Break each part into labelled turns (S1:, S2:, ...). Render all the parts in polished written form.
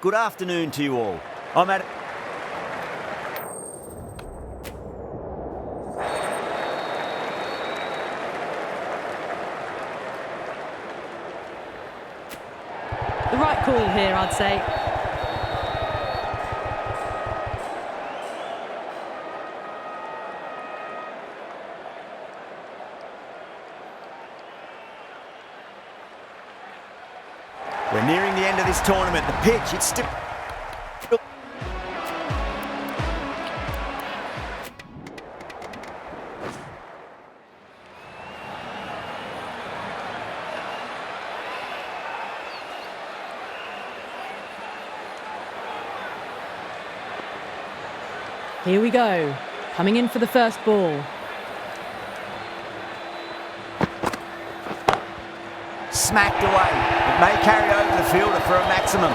S1: Good afternoon to you all. I'm at...
S2: The right call here, I'd say.
S1: We're nearing the end of this tournament. The pitch, it's still...
S2: Here we go. Coming in for the first ball.
S1: Smacked away. It may carry over the fielder for a maximum.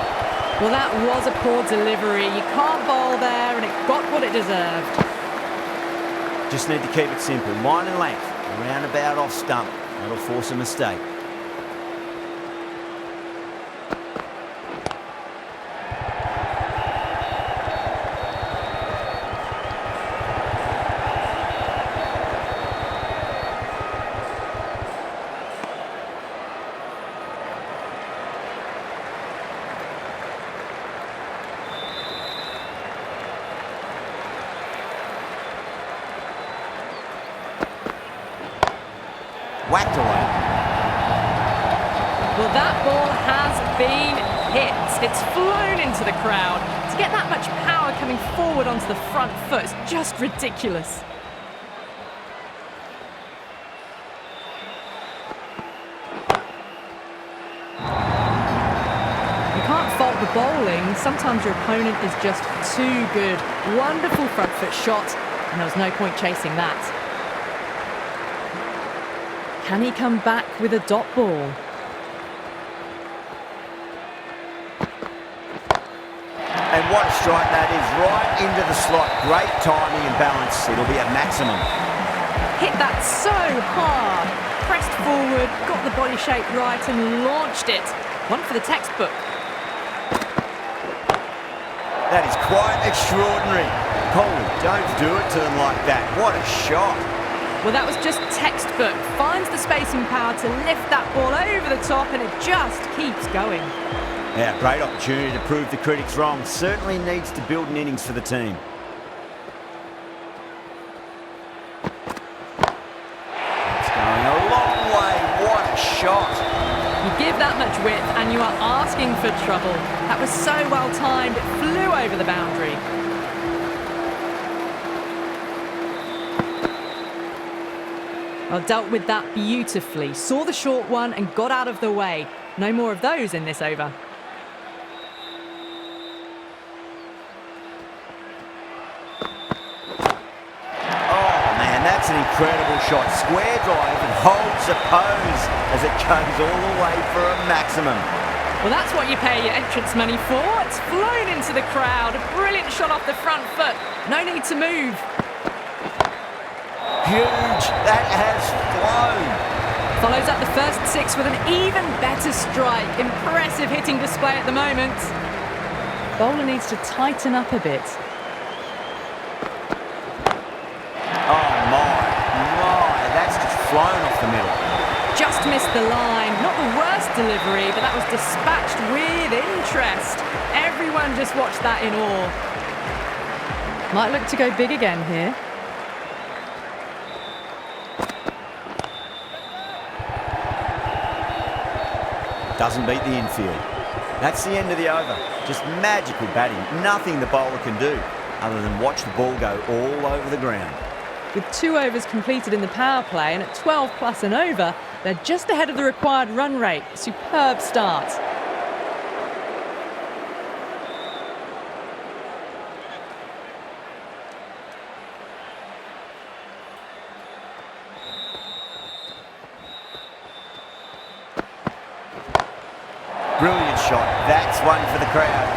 S2: Well, that was a poor delivery. You can't bowl there, and it got what it deserved.
S1: Just need to keep it simple. Line and length. Roundabout off stump. That'll force a mistake. Whacked away.
S2: Well, that ball has been hit. It's flown into the crowd. To get that much power coming forward onto the front foot is just ridiculous. You can't fault the bowling. Sometimes your opponent is just too good. Wonderful front foot shot, and there was no point chasing that. Can he come back with a dot ball?
S1: And what a strike that is, right into the slot. Great timing and balance. It'll be a maximum.
S2: Hit that so hard. Pressed forward, got the body shape right and launched it. One for the textbook.
S1: That is quite extraordinary. Holy, don't do it to them like that. What a shot.
S2: Well, that was just textbook. Finds the spacing power to lift that ball over the top, and it just keeps going.
S1: Yeah, great opportunity to prove the critics wrong. Certainly needs to build an innings for the team. It's going a long way. What a shot.
S2: You give that much width, and you are asking for trouble. That was so well timed, it flew over the boundary. Well, dealt with that beautifully. Saw the short one and got out of the way. No more of those in this over.
S1: Oh, man, that's an incredible shot. Square drive and holds the pose as it goes all the way for a maximum.
S2: Well, that's what you pay your entrance money for. It's flown into the crowd. A brilliant shot off the front foot. No need to move.
S1: Huge. That has flown.
S2: Follows up the first six with an even better strike. Impressive hitting display at the moment. Bowler needs to tighten up a bit.
S1: Oh, my. That's just flown off the middle.
S2: Just missed the line. Not the worst delivery, but that was dispatched with interest. Everyone just watched that in awe. Might look to go big again here.
S1: Doesn't beat the infield. That's the end of the over. Just magical batting. Nothing the bowler can do other than watch the ball go all over the ground.
S2: With 2 overs completed in the power play and at 12 plus and over, they're just ahead of the required run rate. Superb start.
S1: Brilliant shot. That's one for the crowd.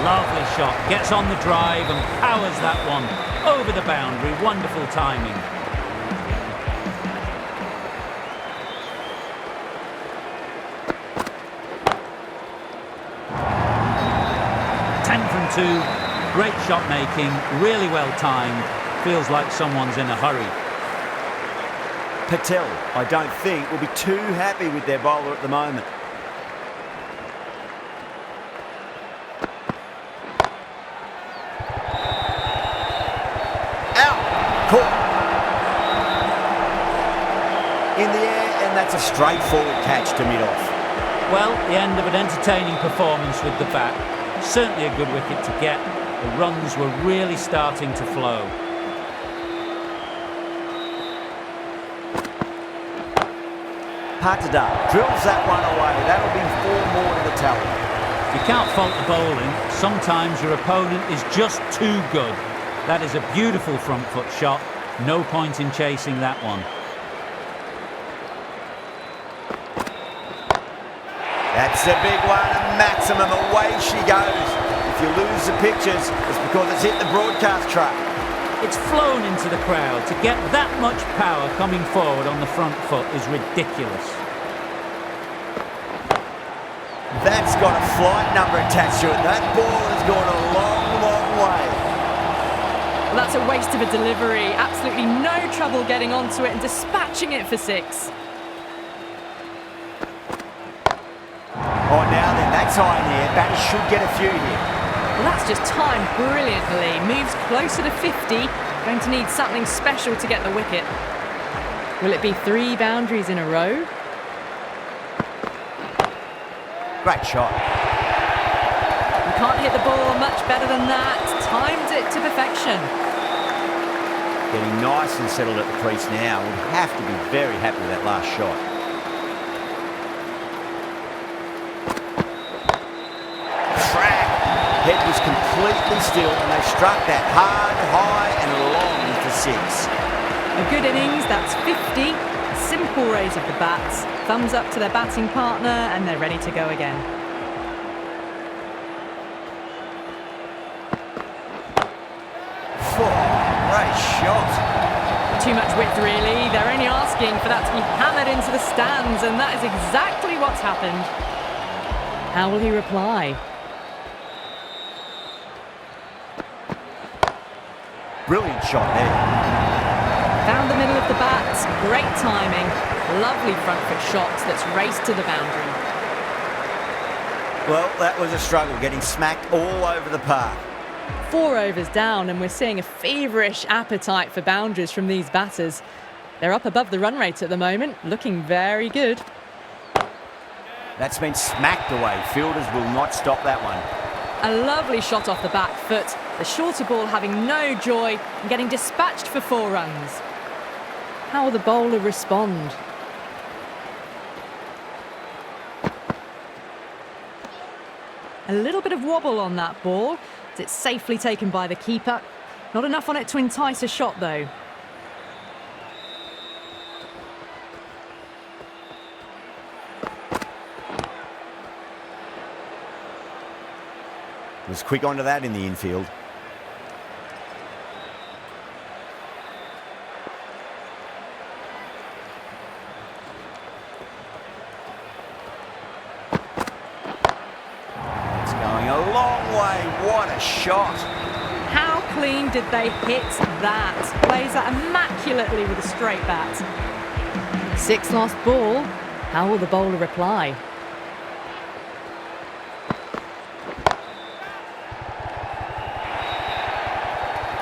S3: Lovely shot. Gets on the drive and powers that one over the boundary. Wonderful timing. 1-2. Great shot making, really well timed. Feels like someone's in a hurry.
S1: Patel, I don't think, will be too happy with their bowler at the moment. Out! Caught! In the air, and that's a straightforward catch to mid-off.
S3: Well, the end of an entertaining performance with the bat. Certainly a good wicket to get. The runs were really starting to flow.
S1: Patada drills that one away. That'll be 4 more to the tally.
S3: You can't fault the bowling. Sometimes your opponent is just too good. That is a beautiful front foot shot. No point in chasing that one.
S1: That's a big one, a maximum. Away she goes. If you lose the pictures, it's because it's hit the broadcast truck.
S3: It's flown into the crowd. To get that much power coming forward on the front foot is ridiculous.
S1: That's got a flight number attached to it. That ball has gone a long, long way.
S2: Well, that's a waste of a delivery. Absolutely no trouble getting onto it and dispatching it for 6.
S1: Oh, now then, that's high in the air. Batters should get a few here.
S2: Well, that's just timed brilliantly. Moves closer to 50. Going to need something special to get the wicket. Will it be 3 boundaries in a row?
S1: Great shot.
S2: You can't hit the ball much better than that. Timed it to perfection.
S1: Getting nice and settled at the crease now. Would have to be very happy with that last shot. Head was completely still and they struck that hard, high and long for 6.
S2: A good innings, that's 50. A simple raise of the bats. Thumbs up to their batting partner and they're ready to go again.
S1: Great shot.
S2: Too much width really. They're only asking for that to be hammered into the stands and that is exactly what's happened. How will he reply?
S1: Brilliant shot there.
S2: Found the middle of the bat, great timing, lovely front foot shot that's raced to the boundary.
S1: Well, that was a struggle, getting smacked all over the park.
S2: 4 overs down and we're seeing a feverish appetite for boundaries from these batters. They're up above the run rate at the moment, looking very good.
S1: That's been smacked away. Fielders will not stop that one.
S2: A lovely shot off the back foot. The shorter ball having no joy and getting dispatched for 4 runs. How will the bowler respond? A little bit of wobble on that ball. It's safely taken by the keeper. Not enough on it to entice a shot though.
S1: Was quick onto that in the infield. It's going a long way. What a shot.
S2: How clean did they hit that? Plays that immaculately with a straight bat. 6 lost ball. How will the bowler reply?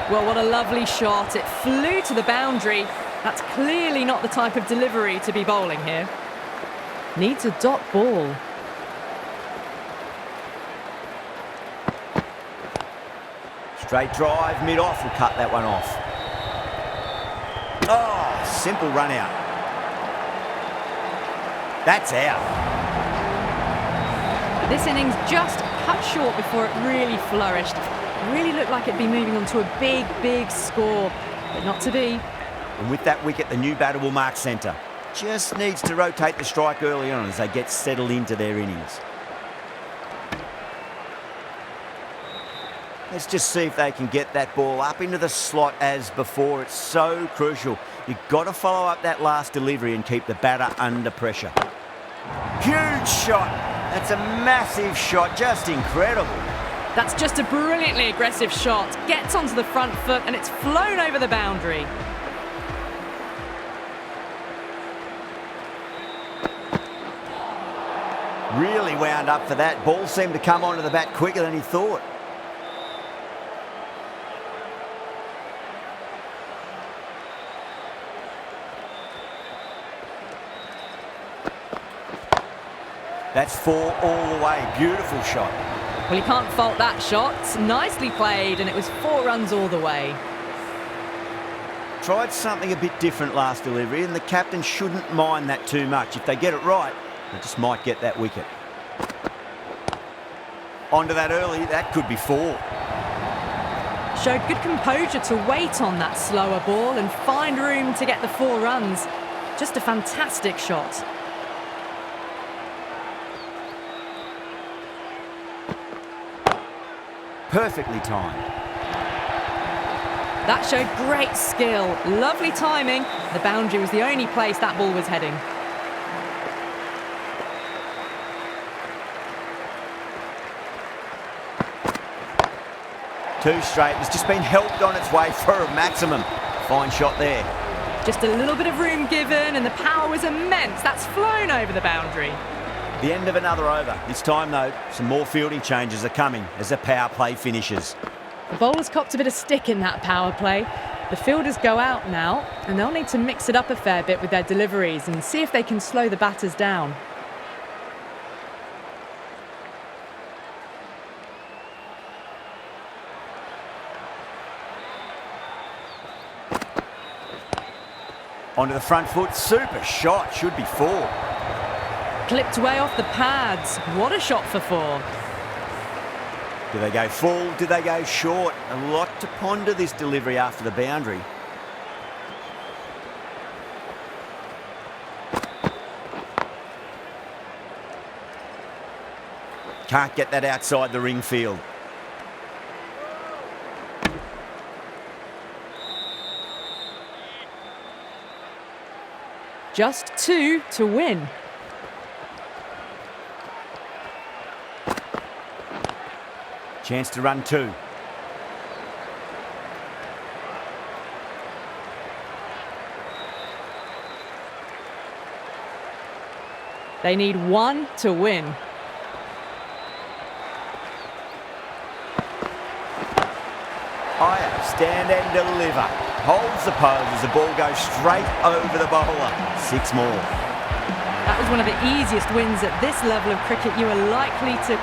S2: Well, what a lovely shot. It flew to the boundary. That's clearly not the type of delivery to be bowling here. Needs a dot ball.
S1: Straight drive, mid-off, will cut that one off. Oh, simple run out. That's out.
S2: This innings just cut short before it really flourished. Really looked like it'd be moving on to a big, big score, but not to be.
S1: And with that wicket, the new batter will mark centre. Just needs to rotate the strike early on as they get settled into their innings. Let's just see if they can get that ball up into the slot as before. It's so crucial. You've got to follow up that last delivery and keep the batter under pressure. Huge shot. That's a massive shot. Just incredible.
S2: That's just a brilliantly aggressive shot. Gets onto the front foot and it's flown over the boundary.
S1: Really wound up for that. Ball seemed to come onto the bat quicker than he thought. That's 4 all the way. Beautiful shot.
S2: Well, you can't fault that shot. Nicely played, and it was 4 runs all the way.
S1: Tried something a bit different last delivery, and the captain shouldn't mind that too much. If they get it right, they just might get that wicket. Onto that early, that could be 4.
S2: Showed good composure to wait on that slower ball and find room to get the 4 runs. Just a fantastic shot.
S1: Perfectly timed.
S2: That showed great skill. Lovely timing. The boundary was the only place that ball was heading.
S1: Two straight. It's just been helped on its way for a maximum. Fine shot there.
S2: Just a little bit of room given and the power was immense. That's flown over the boundary.
S1: The end of another over. This time, though, some more fielding changes are coming as the power play finishes.
S2: The bowlers copped a bit of stick in that power play. The fielders go out now, and they'll need to mix it up a fair bit with their deliveries and see if they can slow the batters down.
S1: Onto the front foot. Super shot. Should be 4.
S2: Clipped way off the pads. What a shot for 4.
S1: Do they go full? Do they go short? A lot to ponder this delivery after the boundary. Can't get that outside the ring field.
S2: Just 2 to win.
S1: Chance to run 2.
S2: They need 1 to win.
S1: Higher, stand and deliver. Holds the pose as the ball goes straight over the bowler. 6 more.
S2: That was one of the easiest wins at this level of cricket you are likely to